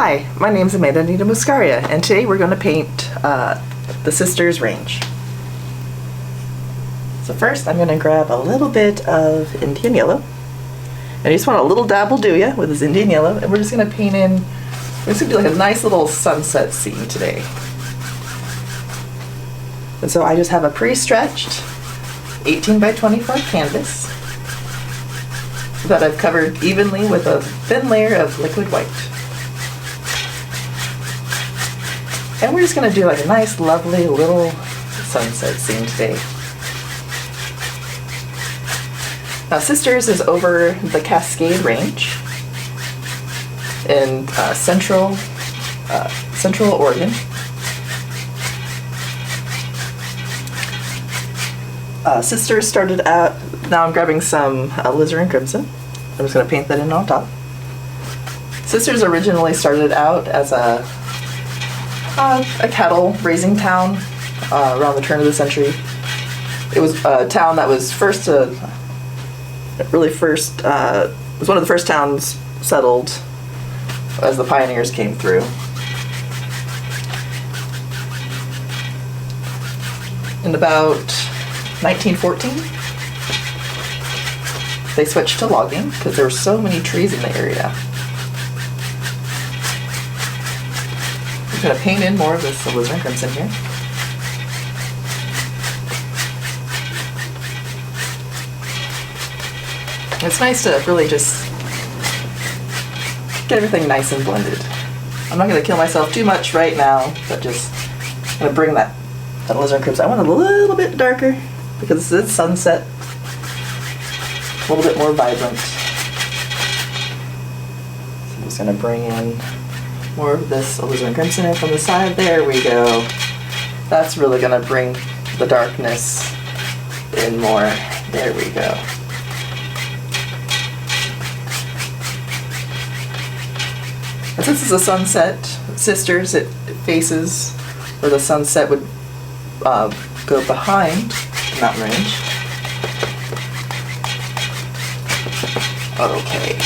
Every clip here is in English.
Hi, my name is Amandanita Muscaria, and today we're going to paint the Sisters range. So first I'm going to grab a little bit of Indian yellow. And you just want a little dab will do ya with this Indian yellow, and we're just going to paint in, we're just going to do like a nice little sunset scene today. And so I just have a pre-stretched 18 by 24 canvas that I've covered evenly with a thin layer of liquid white. And we're just going to do like a nice, lovely little sunset scene today. Now, Sisters is over the Cascade Range in central Oregon. Sisters started out, now I'm grabbing some alizarin crimson. I'm just going to paint that in on top. Sisters originally started out as a cattle raising town around the turn of the century. It was a town that was was one of the first towns settled as the pioneers came through. In about 1914, they switched to logging because there were so many trees in the area. I'm going to paint in more of this alizarin crimson here. It's nice to really just get everything nice and blended. I'm not going to kill myself too much right now, but just going to bring that alizarin crimson. I want it a little bit darker because it's sunset, a little bit more vibrant. So I'm just going to bring in more of this alizarin crimson in from the side. There we go. That's really going to bring the darkness in more. There we go. And since it's a sunset, Sisters, it faces where the sunset would go behind the mountain range. Okay.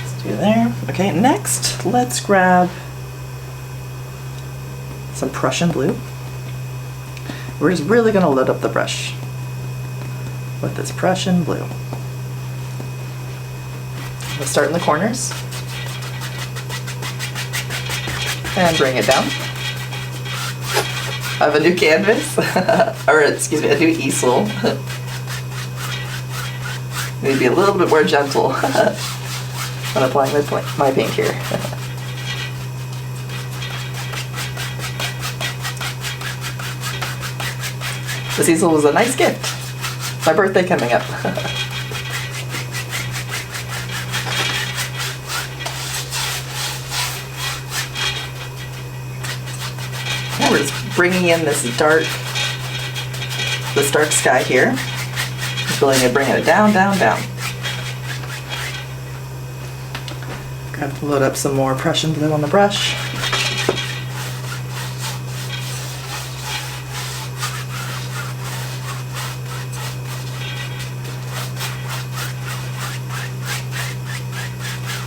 Let's do there. Okay, next, let's grab some Prussian blue. We're just really going to load up the brush with this Prussian blue. Let's start in the corners and bring it down. I have a new canvas, or excuse me, a new easel. Need to be a little bit more gentle when applying my paint here. This easel was a nice gift. My birthday coming up. Now we're just bringing in this dark sky here. Just really gonna bring it down, down, down. Grab to load up some more Prussian blue on the brush.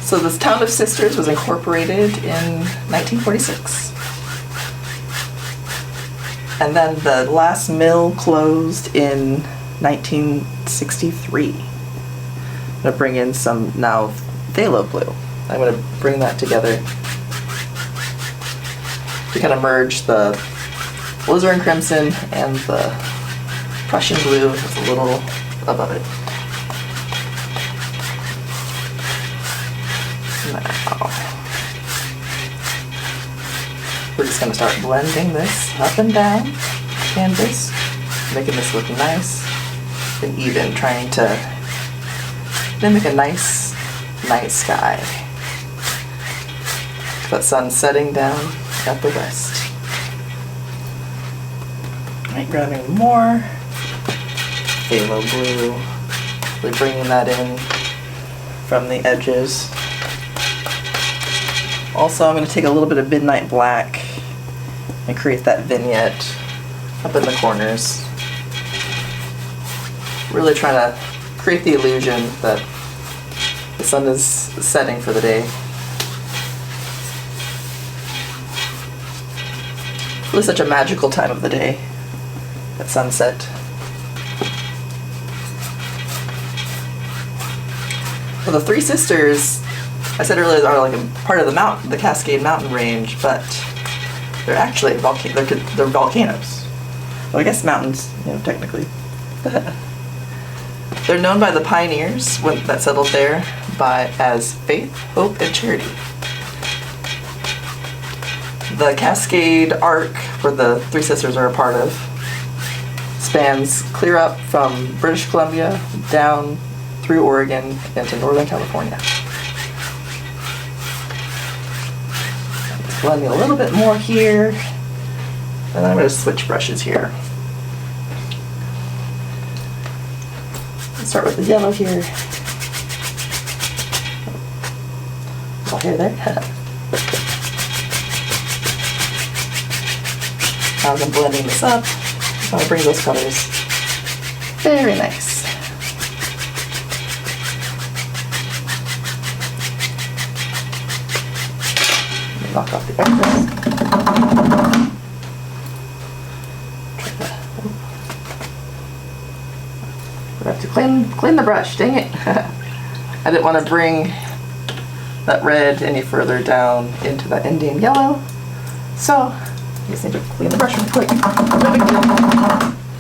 So this town of Sisters was incorporated in 1946. And then the last mill closed in 1963. I'm going to bring in some now phthalo blue. I'm going to bring that together to kind of merge the alizarin crimson and the Prussian blue just a little above it. Now, we're just going to start blending this up and down canvas, making this look nice and even, trying to mimic a nice night sky. That sun setting down at the west. Alright, grabbing more phthalo blue, really bringing that in from the edges. Also, I'm going to take a little bit of midnight black and create that vignette up in the corners. Really trying to create the illusion that the sun is setting for the day. Really such a magical time of the day at sunset. Well, the Three Sisters, I said earlier, are like a part of the mountain, the Cascade Mountain range, but they're actually they're volcanoes. Well, I guess mountains, you know, technically. They're known by the pioneers that settled there as faith, hope, and charity. The Cascade Arc, where the Three Sisters are a part of, spans clear up from British Columbia down through Oregon into Northern California. Blending a little bit more here, and I'm going to switch brushes here. Let's start with the yellow here. Little hair there. As I'm blending this up, I want to bring those colors very nice. Knock off the excess. I have to clean the brush, dang it. I didn't want to bring that red any further down into that ending yellow, so I just need to clean the brush real quick. No big deal.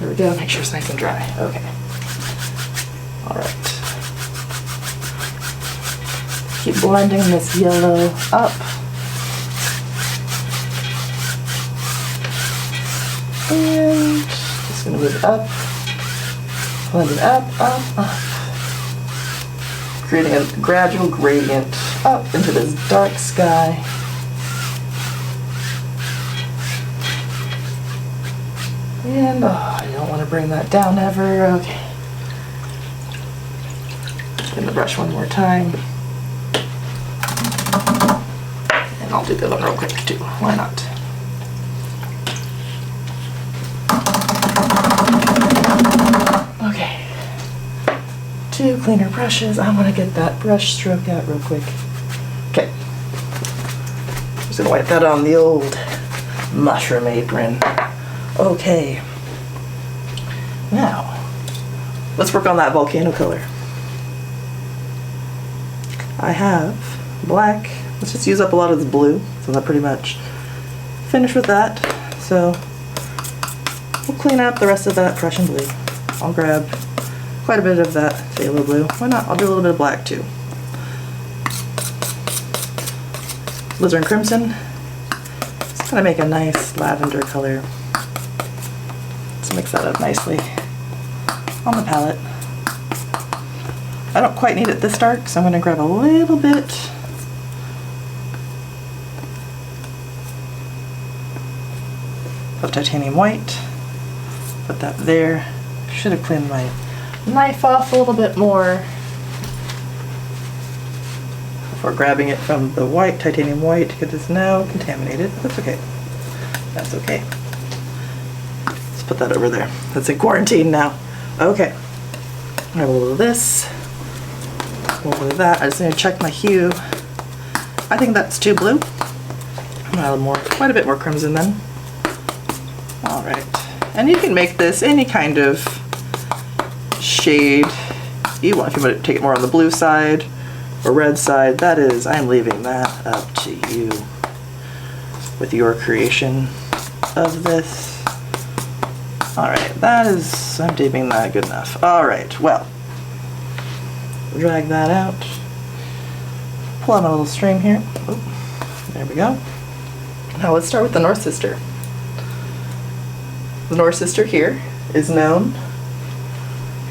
There we go, make sure it's nice and dry. Okay. Alright. Keep blending this yellow up. And just gonna move it up, blend it up. Creating a gradual gradient up into this dark sky. And I don't want to bring that down ever. Okay. Spin the brush one more time. And I'll do the other one real quick too. Why not? Okay. 2 cleaner brushes. I want to get that brush stroke out real quick. Okay. Just gonna wipe that on the old mushroom apron. Okay. Now, let's work on that volcano color. I have black. Let's just use up a lot of this blue, so I'm pretty much finished with that. So we'll clean up the rest of that Prussian blue. I'll grab quite a bit of that phthalo blue. Why not? I'll do a little bit of black too. Alizarin crimson. It's gonna make a nice lavender color. Let's mix that up nicely on the palette. I don't quite need it this dark, so I'm gonna grab a little bit of titanium white. Put that there. Should have cleaned my knife off a little bit more before grabbing it from the white, titanium white, because it's now contaminated. That's okay. That's okay. Let's put that over there. That's in quarantine now. Okay. I have a little of this, a little bit of that. I just need to check my hue. I think that's too blue. I'm gonna add more, quite a bit more crimson then. All right. And you can make this any kind of shade you want. If you want to take it more on the blue side or red side, that is, I'm leaving that up to you with your creation of this. All right, that is, I'm deeming that good enough. All right, well, drag that out. Pull out my little stream here. Oh, there we go. Now let's start with the North Sister. The North Sister here is known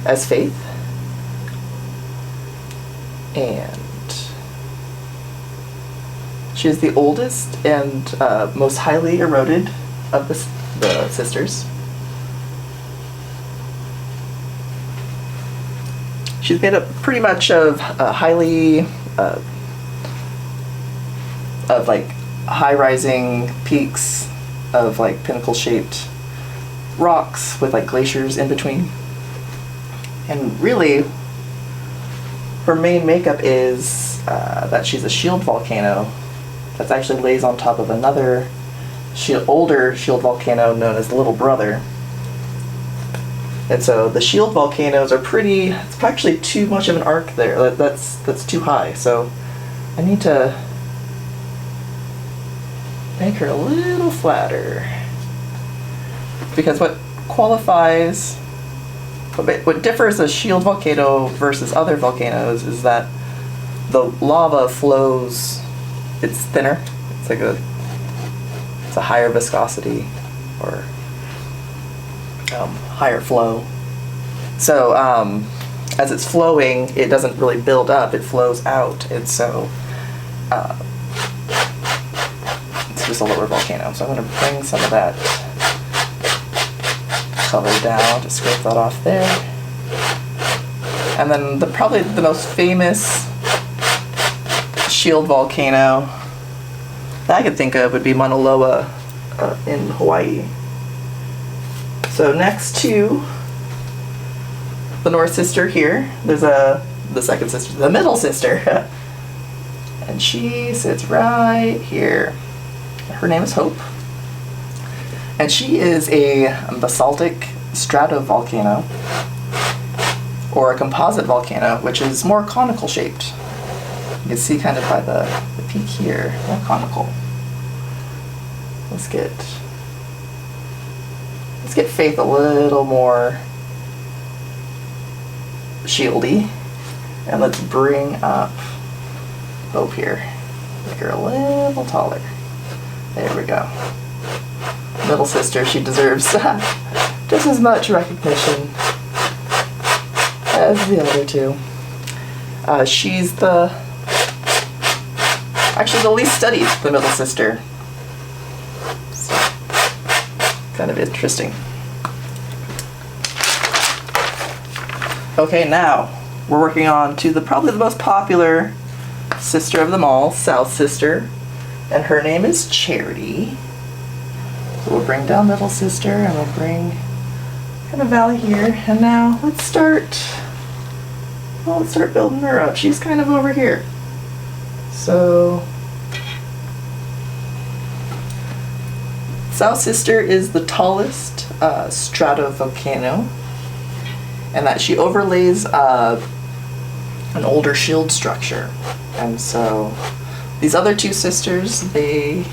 as Faith, and she is the oldest and most highly eroded of the sisters. She's made up pretty much of highly of like high-rising peaks of like pinnacle-shaped rocks with like glaciers in between. And really, her main makeup is that she's a shield volcano that actually lays on top of another older shield volcano known as Little Brother. And so the shield volcanoes are pretty, it's actually too much of an arc there. That's too high. So I need to make her a little flatter. Because what qualifies, what differs a shield volcano versus other volcanoes is that the lava flows, it's thinner. It's like it's a higher viscosity or higher flow. So as it's flowing, it doesn't really build up, it flows out. And so it's just a lower volcano. So I'm going to bring some of that color down to scrape that off there. And then probably the most famous shield volcano that I could think of would be Mauna Loa in Hawaii. So next to the North Sister here, there's the second sister, the middle sister. And she sits right here. Her name is Hope. And she is a basaltic stratovolcano, or a composite volcano, which is more conical shaped. You can see kind of by the peak here, more conical. Let's get Faith a little more shieldy, and let's bring up Hope here. Make her a little taller. There we go. Middle sister, she deserves just as much recognition as the other two. She's actually the least studied, the middle sister. So, kind of interesting. Okay, now we're working on to probably the most popular sister of them all, South Sister, and her name is Charity. So we'll bring down middle sister, and we'll bring kind of Valley here, and now let's start building her up. She's kind of over here. So South Sister is the tallest stratovolcano, and that she overlays an older shield structure. And so these other two sisters, the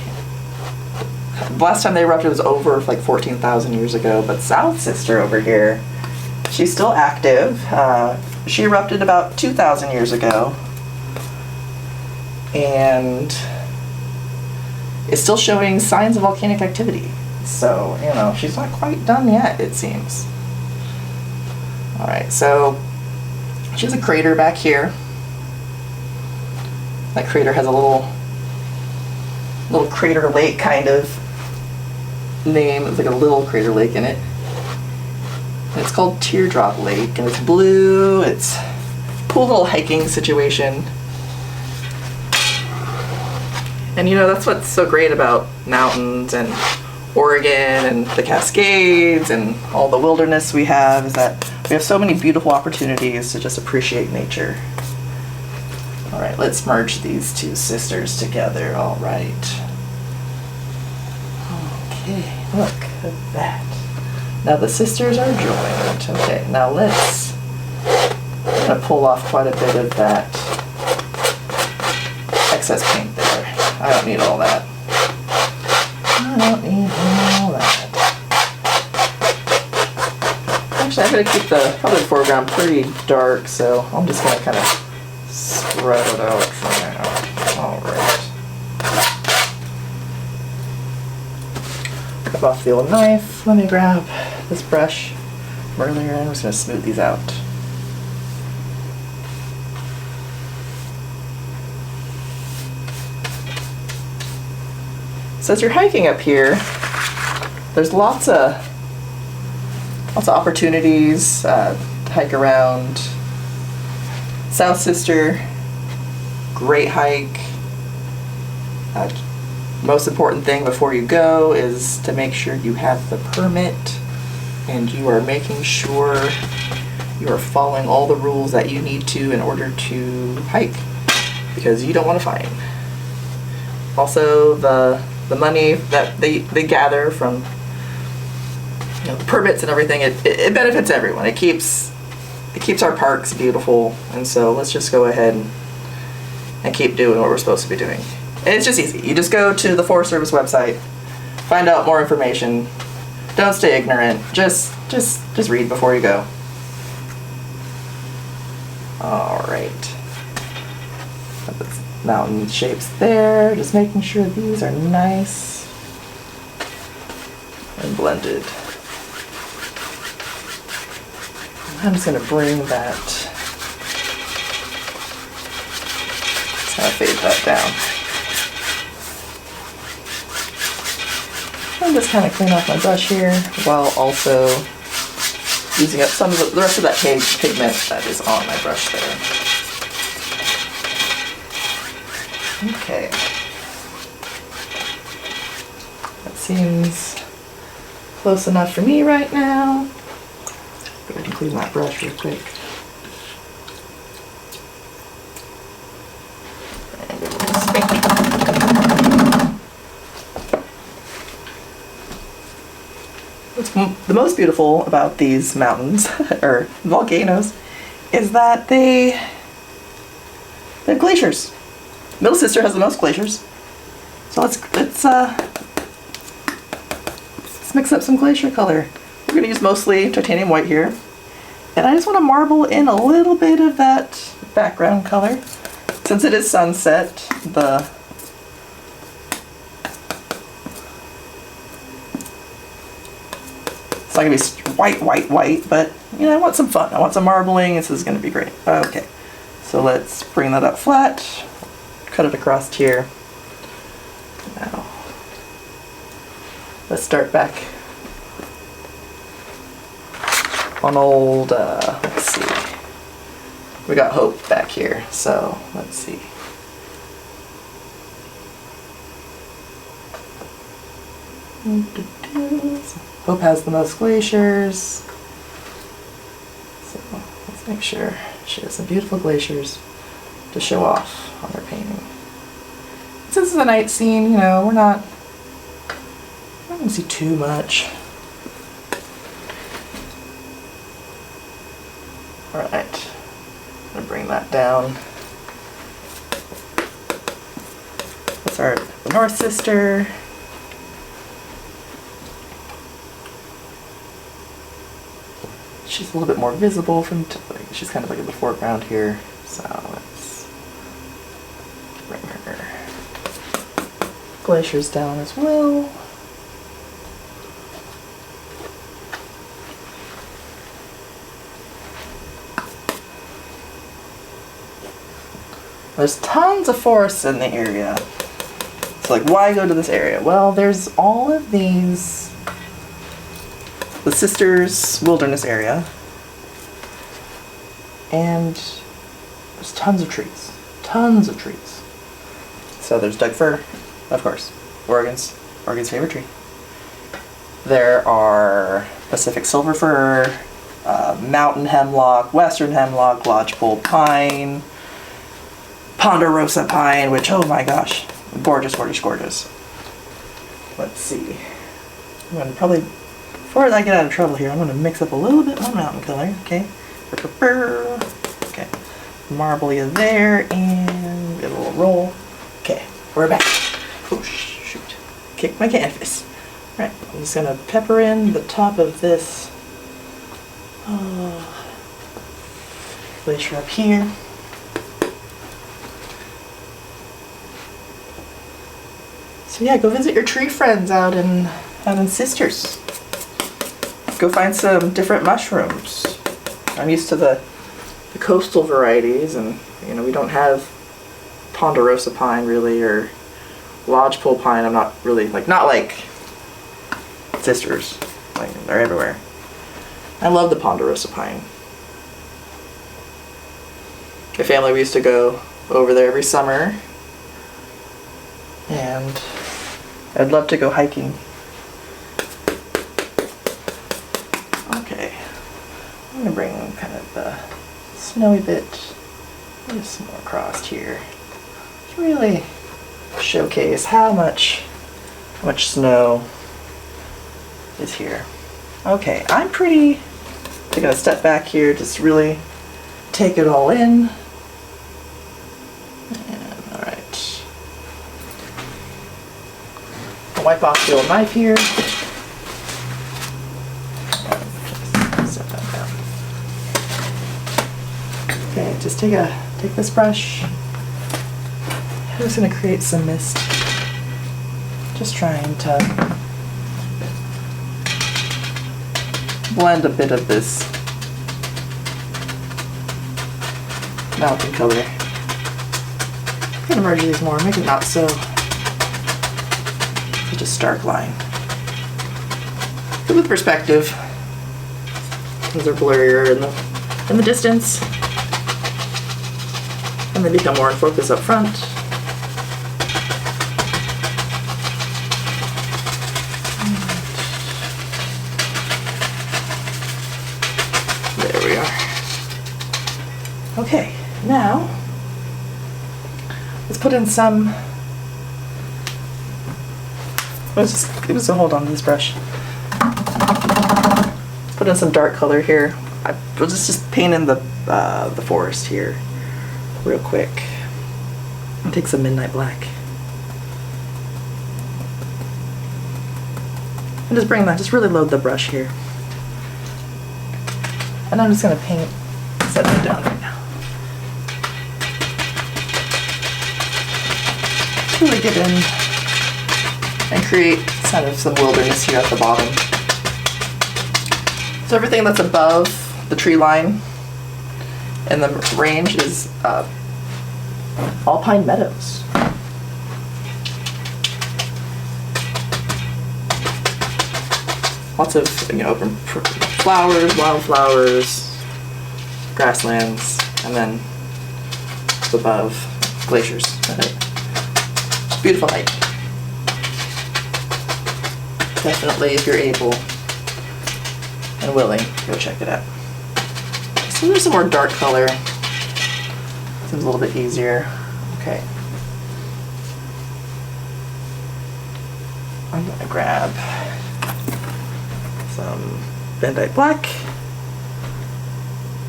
last time they erupted was over like 14,000 years ago, but South Sister over here, she's still active. She erupted about 2,000 years ago, and is still showing signs of volcanic activity. So, you know, she's not quite done yet, it seems. Alright, so she has a crater back here. That crater has a little crater lake kind of name. It's like a little crater lake in it. And it's called Teardrop Lake, and it's blue. It's a cool little hiking situation. And you know, that's what's so great about mountains and Oregon and the Cascades and all the wilderness we have, is that we have so many beautiful opportunities to just appreciate nature. All right, let's merge these two sisters together. All right. Okay, look at that. Now the sisters are joined. Okay, now I'm gonna pull off quite a bit of that excess paint there. I don't need all that. Actually, I'm gonna keep probably the foreground pretty dark, so I'm just gonna kind of spread it out for now. All right. Grab off the old knife. Let me grab this brush from earlier, and I'm just gonna smooth these out. So as you're hiking up here, there's lots of opportunities to hike around. South Sister, great hike. Most important thing before you go is to make sure you have the permit and you are making sure you are following all the rules that you need to in order to hike, because you don't want to fine. Also, the the money that they gather from, you know, the permits and everything, it benefits everyone. It keeps our parks beautiful, and so let's just go ahead and keep doing what we're supposed to be doing. And it's just easy. You just go to the Forest Service website, find out more information. Don't stay ignorant. Just read before you go. All right. Got the mountain shapes there. Just making sure these are nice and blended. I'm just gonna bring that. Just gonna fade that down. And just kind of clean off my brush here while also using up some of the rest of that pigment that is on my brush there. Okay. That seems close enough for me right now. Go ahead and clean that brush real quick. And give it a spank. What's the most beautiful about these mountains, or volcanoes, is that they have glaciers. Middle Sister has the most glaciers. So let's mix up some glacier color. We're going to use mostly titanium white here. And I just want to marble in a little bit of that background color. Since it is sunset, it's not going to be white, but you know, I want some fun. I want some marbling. This is going to be great. Okay, so let's bring that up flat. Cut it across here. Now, let's start back on old, let's see. We got Hope back here, so let's see. Hope has the most glaciers. So let's make sure she has some beautiful glaciers to show off on her painting. Since this is a night scene, you know, we're not gonna see too much. Alright, I'm gonna bring that down. Let's start the North Sister. She's a little bit more visible from, she's kind of like in the foreground here, so let's bring her glaciers down as well. There's tons of forests in the area. So like, why go to this area? Well, there's all of these, the Sisters Wilderness area, and there's tons of trees. Tons of trees. So there's Doug fir, of course, Oregon's favorite tree. There are Pacific silver fir, mountain hemlock, western hemlock, lodgepole pine, ponderosa pine, which, oh my gosh, gorgeous, gorgeous, gorgeous. Let's see. I'm going to probably, before I get out of trouble here, I'm going to mix up a little bit more mountain color, okay? Okay, marble you there, and get a little roll. Okay, we're back. Oh, shoot. Kick my canvas. Alright, I'm just going to pepper in the top of this glacier up here. So yeah, go visit your tree friends out in Sisters. Go find some different mushrooms. I'm used to the coastal varieties, and you know, we don't have ponderosa pine really, or lodgepole pine. I'm not really not like Sisters. Like, they're everywhere. I love the ponderosa pine. My family, we used to go over there every summer, and I'd love to go hiking. Okay, I'm gonna bring kind of the snowy bit just more across here to really showcase how much how much snow is here. Okay, I'm taking a step back here, just really take it all in. And, all right. I'll wipe off the old knife here. Set that down. Okay, just take this brush. I'm just gonna create some mist. Just trying to blend a bit of this mountain color. I'm gonna merge these more, make it not so such a stark line. But with perspective, things are blurrier in the distance, and they become more in focus up front. There we are. Okay, now let's put in some. Let's just hold on to this brush. Let's put in some dark color here. We'll just paint in the forest here real quick. I'll take some midnight black. And just just really load the brush here. And I'm just gonna set that down right now. Really get in and create kind of some wilderness here at the bottom. So everything that's above the tree line in the range is all pine meadows. Lots of open flowers, wildflowers, grasslands, and then above glaciers. Beautiful night. Definitely, if you're able and willing, go check it out. So there's some more dark color. Seems a little bit easier. Okay. I'm gonna grab some Van Dyke black,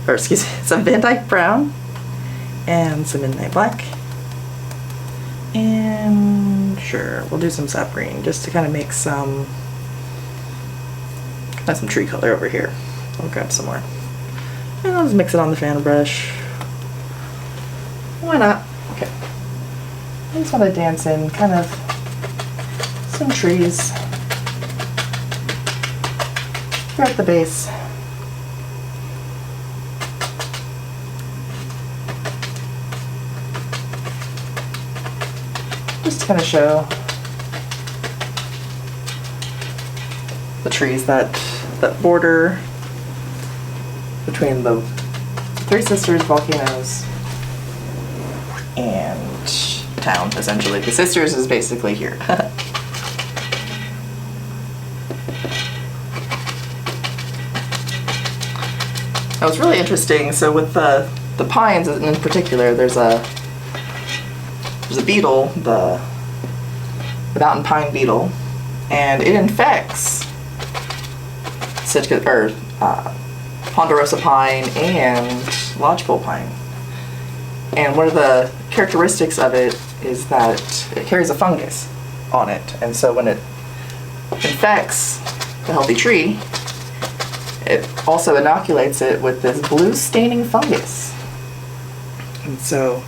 or excuse me, some Van Dyke brown and some midnight black. And sure, we'll do some sap green just to kind of make some tree color over here. I'll grab some more. And I'll just mix it on the fan brush. Why not? Okay. I just want to dance in kind of some trees here at the base. Just to kind of show the trees that border between the Three Sisters Volcanos and town, essentially. The Sisters is basically here. That was really interesting. So with the pines in particular, there's a beetle, the mountain pine beetle, and it infects ponderosa pine and lodgepole pine. And one of the characteristics of it is that it carries a fungus on it, and so when it infects the healthy tree, it also inoculates it with this blue staining fungus. And so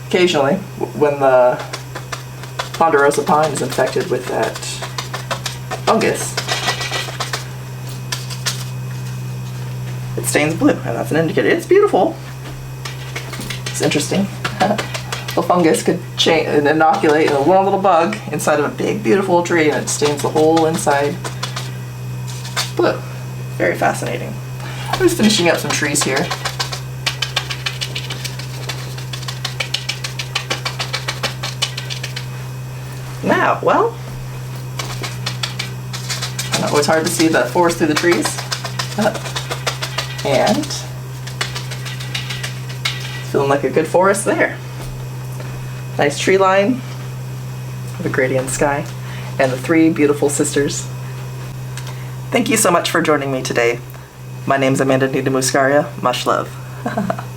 occasionally when the ponderosa pine is infected with that fungus, it stains blue, and that's an indicator. It's beautiful. It's interesting. The fungus could inoculate a little bug inside of a big, beautiful tree, and it stains the whole inside blue. Very fascinating. I'm just finishing up some trees here. Now, well, I know it's hard to see the forest through the trees, and it's feeling like a good forest there. Nice tree line, of a gradient sky, and the three beautiful sisters. Thank you so much for joining me today. My name's Amandanita Muscaria. Much love.